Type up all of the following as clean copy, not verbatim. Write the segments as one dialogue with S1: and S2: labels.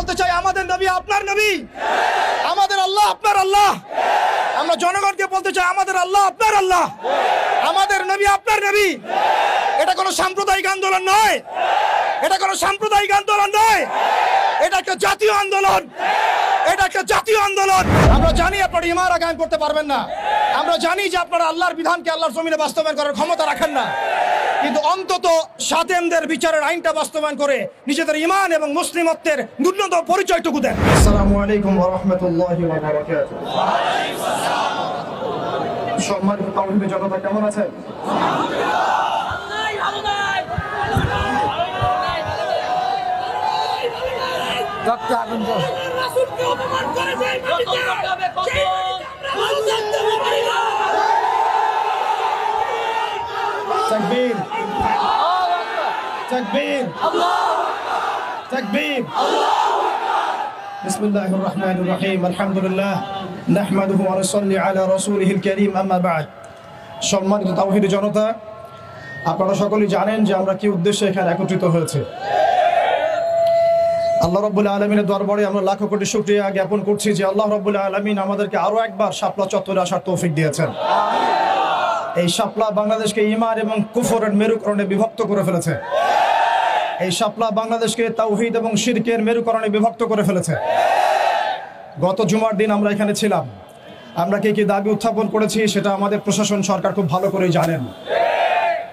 S1: বলতে চাই, আমাদের নবী আপনার নবী, আমাদের আল্লাহ আপনার আল্লাহ। আমরা জনগণকে বলতে চাই, আমাদের আল্লাহ আপনার আল্লাহ, আমাদের নবী আপনার নবী। এটা কোনো সাম্প্রদায়িক আন্দোলন নয়, এটা কোনো সাম্প্রদায়িক আন্দোলন নয়, এটা একটা জাতীয় আন্দোলন, এটা একটা জাতীয় আন্দোলন। আমরা জানি আপনারা ইমারা কায়েম করতে পারবেন না, আমরা জানি যে আপনারা আল্লাহর বিধানকে আল্লাহর জমিনে বাস্তবায়ন করার ক্ষমতা রাখেন না, কিন্তু অন্তত সাতেমদের বিচারের আইনটা বাস্তবায়ন করে নিজেদের ঈমান এবং মুসলিমত্বের ন্যূনতম পরিচয়টুকু দেন। আসসালামু আলাইকুম ওয়া রাহমাতুল্লাহি ওয়া বারাকাতুহু। সম্মানিত তাওহীদের জনতা, কেমন আছেন? তাকবীর, তাকবীর, তাকবীর। বিসমিল্লাহির রহমানির রহিম। আলহামদুলিল্লাহ নাহমাদুহু ওয়া নুসাল্লি আলা রাসূলিহিল কারীম, আম্মা বা'দ। সম্মানিত তাওহীদ জনতা, আপনারা সকলেই জানেন যে আমরা কি উদ্দেশ্যে এখানে একত্রিত হয়েছে। আল্লাহ রাব্বুল আলামিনের দরবারে আমরা লাখো কোটি শুকরিয়া জ্ঞাপন করছি যে আল্লাহ রাব্বুল আলামিন আমাদেরকে আরো একবার শাপলা চত্বরে আসার তৌফিক দিয়েছেন। এই শাপলা বাংলাদেশকে ঈমান এবং কুফরের মেরুকরণে বিভক্ত করে ফেলেছে। এই শাপলা বাংলাদেশকে তাওহীদ এবং শিরকের মেরুকরণে বিভক্ত করে ফেলেছে। গত জুমার দিন আমরা এখানে ছিলাম, আমরা কি দাবি উত্থাপন করেছি সেটা আমাদের প্রশাসন সরকার খুব ভালো করেই জানেন,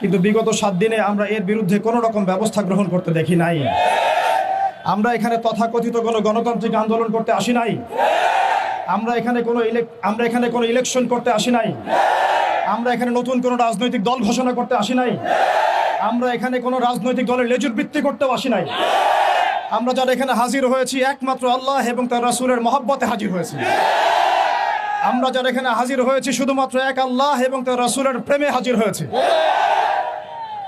S1: কিন্তু বিগত 7 দিনে আমরা এর বিরুদ্ধে কোনো রকম ব্যবস্থা গ্রহণ করতে দেখি নাই। আমরা এখানে তথাকথিত কোনো গণতান্ত্রিক আন্দোলন করতে আসি নাই, আমরা এখানে কোনো ইলেকশন করতে আসি নাই, আমরা এখানে নতুন কোনো রাজনৈতিক দল ঘোষণা করতে আসি নাই, আমরা এখানে কোনো রাজনৈতিক দলের লেজুর বৃত্তি করতেও আসি নাই। আমরা যারা এখানে হাজির হয়েছি একমাত্র আল্লাহ এবং তার রাসূলের মহব্বতে হাজির হয়েছি। আমরা যারা এখানে হাজির হয়েছি শুধুমাত্র এক আল্লাহ এবং তার রাসূলের প্রেমে হাজির হয়েছি।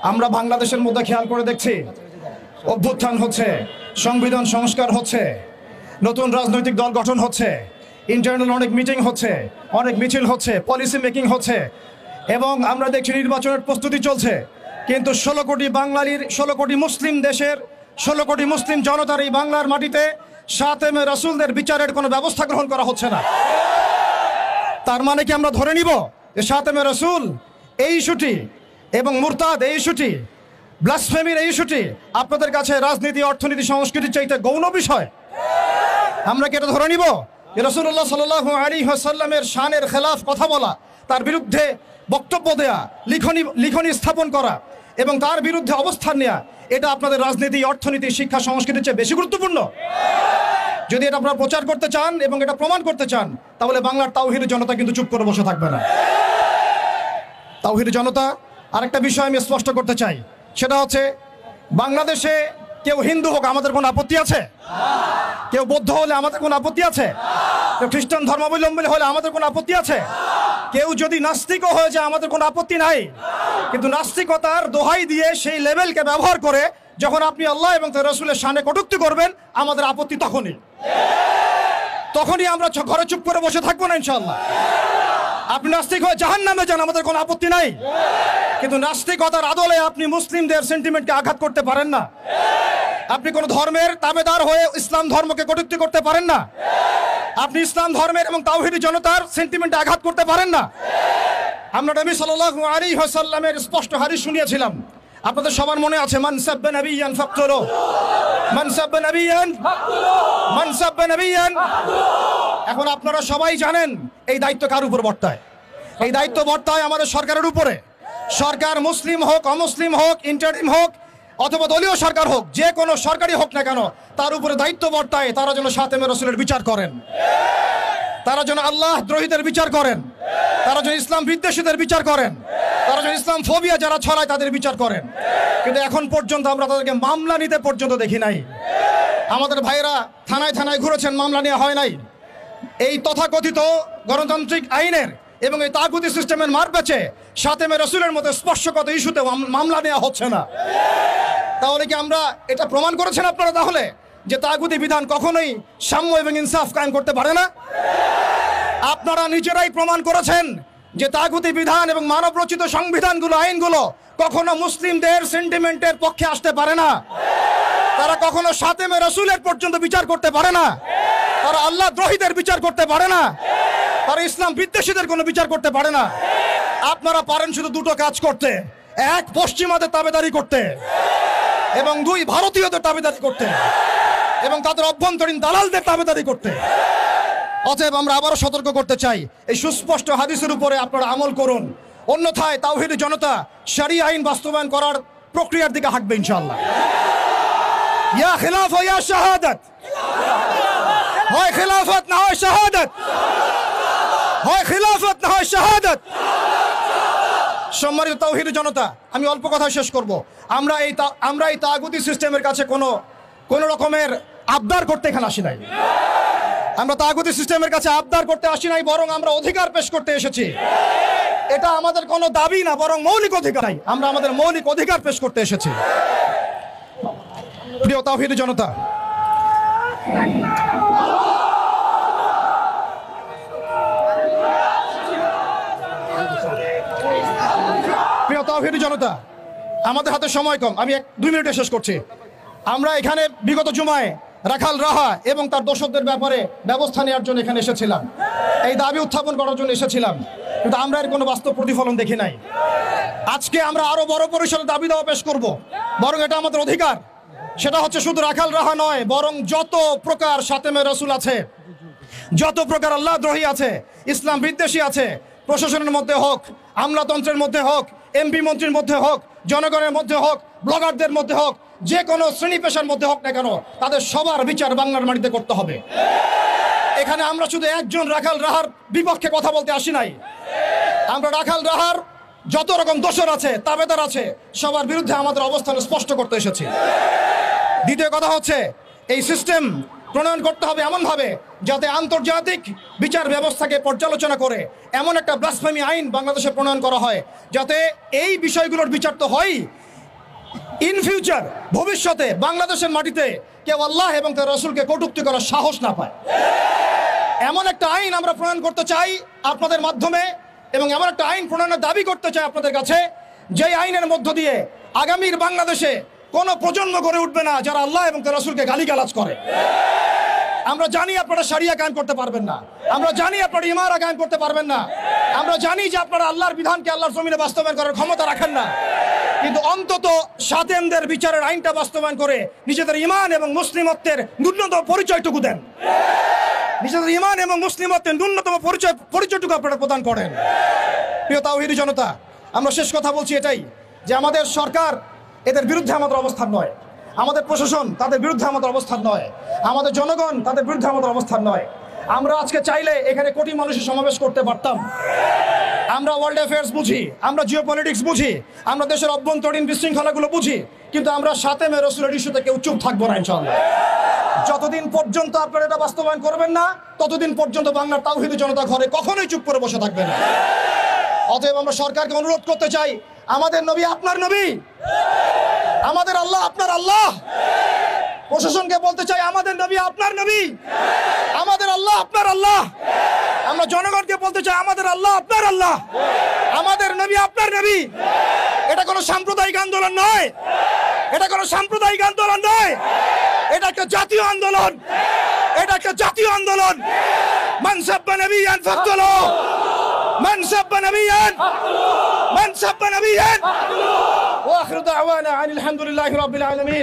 S1: আমরা বাংলাদেশের মধ্যে খেয়াল করে দেখছি অভ্যুত্থান হচ্ছে, সংবিধান সংস্কার হচ্ছে, নতুন রাজনৈতিক দল গঠন হচ্ছে, ইন্টারনাল অনেক মিটিং হচ্ছে, অনেক মিছিল হচ্ছে, পলিসি মেকিং হচ্ছে, এবং আমরা দেখছি নির্বাচনের প্রস্তুতি চলছে। কিন্তু 16 কোটি বাঙালির, 16 কোটি মুসলিম দেশের, 16 কোটি মুসলিম জনতার এই বাংলার মাটিতে সাতেমে রাসূলদের বিচারের কোনো ব্যবস্থা গ্রহণ করা হচ্ছে না। তার মানে কি আমরা ধরে নিব যে সাতেমে রাসূল এই ইস্যুটি এবং মুরতাদ এই ইস্যুটি, ব্লাসফেমির এই ইস্যুটি আপনাদের কাছে রাজনীতি, অর্থনীতি, সংস্কৃতির চাইতে গৌণ বিষয়? আমরা কি এটা ধরে নিব যে রাসূলুল্লাহ সাল্লাল্লাহু আলাইহি ওয়াসাল্লামের শানের খেলাফ কথা বলা, তার বিরুদ্ধে বক্তব্য দেয়া, লিখনি স্থাপন করা এবং তার বিরুদ্ধে অবস্থান নেওয়া, এটা আপনাদের রাজনীতি, অর্থনীতি, শিক্ষা, সংস্কৃতির চেয়ে বেশি গুরুত্বপূর্ণ? যদি এটা আপনারা প্রচার করতে চান এবং এটা প্রমাণ করতে চান, তাহলে বাংলার তাওহীদ জনতা কিন্তু চুপ করে বসে থাকবে না। তাওহীদ জনতা, আরেকটা বিষয় আমি স্পষ্ট করতে চাই, সেটা হচ্ছে বাংলাদেশে কেউ হিন্দু হোক আমাদের কোনো আপত্তি আছে? কেউ বৌদ্ধ হলে আমাদের কোনো আপত্তি আছে? কেউ খ্রিস্টান ধর্মাবলম্বী হলে আমাদের কোনো আপত্তি আছে? কেউ যদি নাস্তিকও হয়ে যায় আমাদের কোনো আপত্তি নাই, কিন্তু নাস্তিকতার দোহাই দিয়ে সেই লেভেলকে ব্যবহার করে যখন আপনি আল্লাহ এবং তার রাসূলের শানে কটূক্তি করবেন, আমাদের আপত্তি তখনই আমরা ঘরে চুপ করে বসে থাকবো না ইনশাআল্লাহ। আপনি নাস্তিক হয়ে জাহান্নামে যান, আমাদের কোনো আপত্তি নাই, কিন্তু নাস্তিকতার আদলে আপনি মুসলিমদের সেন্টিমেন্টকে আঘাত করতে পারেন না। আপনি কোন ধর্মের তাবেদার হয়ে ইসলাম ধর্মকে কটূক্তি করতে পারেন না। আপনি ইসলাম ধর্মের এবং তাওহীদি জনতার সেন্টিমেন্টে আঘাত করতে পারেন না। আমরা নবী সাল্লাল্লাহু আলাইহি ওয়াসাল্লামের স্পষ্ট হাদিস শুনিয়েছিলাম, আপনাদের সবার মনে আছে, মান সাব্বা নাবিয়ান ফাকতুলু, মান সাব্বা নাবিয়ান ফাকতুলু, মান সাব্বা নাবিয়ান। এখন আপনারা সবাই জানেন এই দায়িত্ব কার উপর বর্তায়? এই দায়িত্ব বর্তায় আমাদের সরকারের উপরে। সরকার মুসলিম হোক, অমুসলিম হোক, ইন্টারিম হোক অথবা দলীয় সরকার হোক, যে কোনো সরকারই হোক না কেন, তার উপরে দায়িত্ব বর্তায় তারা যেন সাতেমে রাসূলের বিচার করেন, তারা যেন আল্লাহ দ্রোহীদের বিচার করেন, তারা যেন ইসলাম বিদ্বেষীদের বিচার করেন, তারা যেন ইসলাম ফোবিয়া যারা ছড়ায় তাদের বিচার করেন। কিন্তু এখন পর্যন্ত আমরা তাদেরকে মামলা নিতে পর্যন্ত দেখি নাই। আমাদের ভাইরা থানায় থানায় ঘুরেছেন, মামলা নেওয়া হয় নাই। এই তথাকথিত গণতান্ত্রিক আইনের এবং এই তাগুতি সিস্টেমের মার পেছে সাতেমে রাসূলের মতো স্পর্শগত ইস্যুতে মামলা নেওয়া হচ্ছে না। তাহলে কি আমরা এটা প্রমাণ করেছেন আপনারা তাহলে যে তাগুতি বিধান কখনোই সাম্য এবং ইনসাফ কায়েম করতে পারে না? আপনারা নিজেরাই প্রমাণ করেছেন যে তাগুতি বিধান এবং মানব রচিত সংবিধানগুলো, আইনগুলো কখনো মুসলিমদের সেন্টিমেন্টের পক্ষে আসতে পারে না। তারা কখনো সাতেমে রাসূলের পর্যন্ত বিচার করতে পারে না, তারা আল্লাহ দ্রোহীদের বিচার করতে পারে না, তারা ইসলাম বিদ্বেষীদের কোনো বিচার করতে পারে না। আপনারা পারেন শুধু দুটো কাজ করতে, এক পশ্চিমাদের তাবেদারি করতে এবং দুই ভারতীয়দের তাবেদারি করতে এবং তাদের অভ্যন্তরীণ দালালদের তাবেদারি করতে। অতএব আমরা আবারও সতর্ক করতে চাই, এই সুস্পষ্ট হাদিসের উপরে আপনারা আমল করুন, অন্যথায় তাওহীদি জনতা শরিয়া আইন বাস্তবায়ন করার প্রক্রিয়ার দিকে হাঁটবে ইনশাআল্লাহ। ইয়া খিলাফা ইয়া শাহাদাত, হয় খিলাফত না হয় শাহাদাত, হয় খিলাফত না হয় শাহাদাত। সম্মানিত তাওহীদি জনতা, আমি অল্প কথা শেষ করব। আমরা এই তাগুতি সিস্টেমের কাছে কোনো রকমের আবদার করতে এখানে আসি নাই। আমরা তাগুতি সিস্টেমের কাছে আবদার করতে আসি নাই, বরং আমরা অধিকার পেশ করতে এসেছি। এটা আমাদের কোনো দাবি না, বরং মৌলিক অধিকার। আমরা আমাদের মৌলিক অধিকার পেশ করতে এসেছি। প্রিয় তাওহীদি জনতা, প্রিয় তাওহীদি জনতা, আমাদের হাতে সময় কম, আমি 2 মিনিটে শেষ করছি। আমরা এখানে বিগত জুমায় রাখাল রাহা এবং তার দোষকদের ব্যাপারে ব্যবস্থা নেওয়ার জন্য এখানে এসেছিলাম, এই দাবি উত্থাপন করার জন্য এসেছিলাম, কিন্তু আমরা এর কোনো বাস্তব প্রতিফলন দেখি নাই। আজকে আমরা আরো বড় পরিসরে দাবি দাওয়া পেশ করব, বরং এটা আমাদের অধিকার। সেটা হচ্ছে শুধু রাখাল রাহা নয়, বরং যত প্রকার সাতেমে রাসূল আছে, যত প্রকার আল্লাহ দ্রোহী আছে, ইসলাম বিদ্বেষী আছে, প্রশাসনের মধ্যে হোক, আমলাতন্ত্রের মধ্যে হোক, এমপি মন্ত্রীর মধ্যে হোক, জনগণের মধ্যে হোক, ব্লগারদের মধ্যে হোক, যে কোনো শ্রেণী পেশার মধ্যে হোক না কেন, তাদের সবার বিচার বাংলার মাটিতে করতে হবে। এখানে আমরা শুধু একজন রাখাল রাহার বিপক্ষে কথা বলতে আসি নাই, আমরা রাখাল রাহার যত রকম দোষর আছে, তাবেদার আছে, সবার বিরুদ্ধে আমাদের অবস্থান স্পষ্ট করতে এসেছি। দ্বিতীয় কথা হচ্ছে, এই সিস্টেম প্রণয়ন করতে হবে এমনভাবে যাতে আন্তর্জাতিক বিচার ব্যবস্থাকে পর্যালোচনা করে এমন একটা ব্লাসফেমি আইন বাংলাদেশে প্রণয়ন করা হয়, যাতে এই বিষয়গুলোর বিচার তো হয়, ইন ফিউচার ভবিষ্যতে বাংলাদেশের মাটিতে কেউ আল্লাহ এবং তার রাসূলকে কটূক্তি করার সাহস না পায়। এমন একটা আইন আমরা প্রণয়ন করতে চাই আপনাদের মাধ্যমে, এবং এমন একটা আইন প্রণয়নের দাবি করতে চাই আপনাদের কাছে, যেই আইনের মধ্য দিয়ে আগামীর বাংলাদেশে কোনো প্রজন্ম গড়ে উঠবে না যারা আল্লাহ এবং তার রাসূলকে গালিগালাজ করে। আমরা জানি আপনারা শরিয়া কায়েম করতে পারবেন না, আমরা জানি আপনারা ইমারা কায়েম করতে পারবেন না, আমরা জানি যে আপনারা আল্লাহর বিধানকে আল্লাহর জমিনে বাস্তবায়ন করার ক্ষমতা রাখেন না, কিন্তু অন্তত সাতেমদের বিচারের আইনটা বাস্তবায়ন করে নিজেদের ঈমান এবং মুসলিমত্বের ন্যূনতম পরিচয়টুকু দেন। নিজেদের ঈমান এবং মুসলিমত্বের ন্যূনতম পরিচয়টুকু আপনারা প্রদান করেন। প্রিয় তাওহীদি জনতা, আমরা শেষ কথা বলছি এটাই, যে আমাদের সরকার এদের বিরুদ্ধে আমাদের অবস্থান নয়, আমাদের প্রশাসন তাদের বিরুদ্ধে আমাদের অবস্থান নয়, আমাদের জনগণ তাদের বিরুদ্ধে আমাদের অবস্থান নয়। আমরা আজকে চাইলে এখানে কোটি মানুষের সমাবেশ করতে পারতাম। আমরা ওয়ার্ল্ড অ্যাফেয়ার্স বুঝি, আমরা জিওপলিটিক্স বুঝি, আমরা দেশের অভ্যন্তরীণ বিশৃঙ্খলাগুলো বুঝি, কিন্তু আমরা সাতেমে রাসূলের ইস্যুতে কেউ চুপ থাকবো না ইনশাআল্লাহ। যতদিন পর্যন্ত আপনারা এটা বাস্তবায়ন করবেন না, ততদিন পর্যন্ত বাংলার তাওহীদি জনতা ঘরে কখনোই চুপ করে বসে থাকবে না। অতএব আমরা সরকারকে অনুরোধ করতে চাই, আমাদের নবী আপনার নবী, আমাদের আল্লাহ আপনার আল্লাহ। প্রশাসনকে বলতে চাই, আমাদের নবী আপনার নবী, আমাদের আল্লাহ আপনার আল্লাহ। আমরা জনগণকে বলতে চাই, আমাদের আল্লাহ আপনার আল্লাহ, আমাদের নবী আপনার নবী। এটা কোনো সাম্প্রদায়িক আন্দোলন নয়, এটা কোনো সাম্প্রদায়িক আন্দোলন নয়, এটা একটা জাতীয় আন্দোলন, এটা একটা জাতীয় আন্দোলন। মান সাব্বা নবিয়ান ফাকতুলুহু, মান সাব্বা নবিয়ান, মান সাব্বা নবিয়ান। ওয়া আখিরু দাওয়ানা আনিল হামদুলিল্লাহি রাব্বিল আলামিন।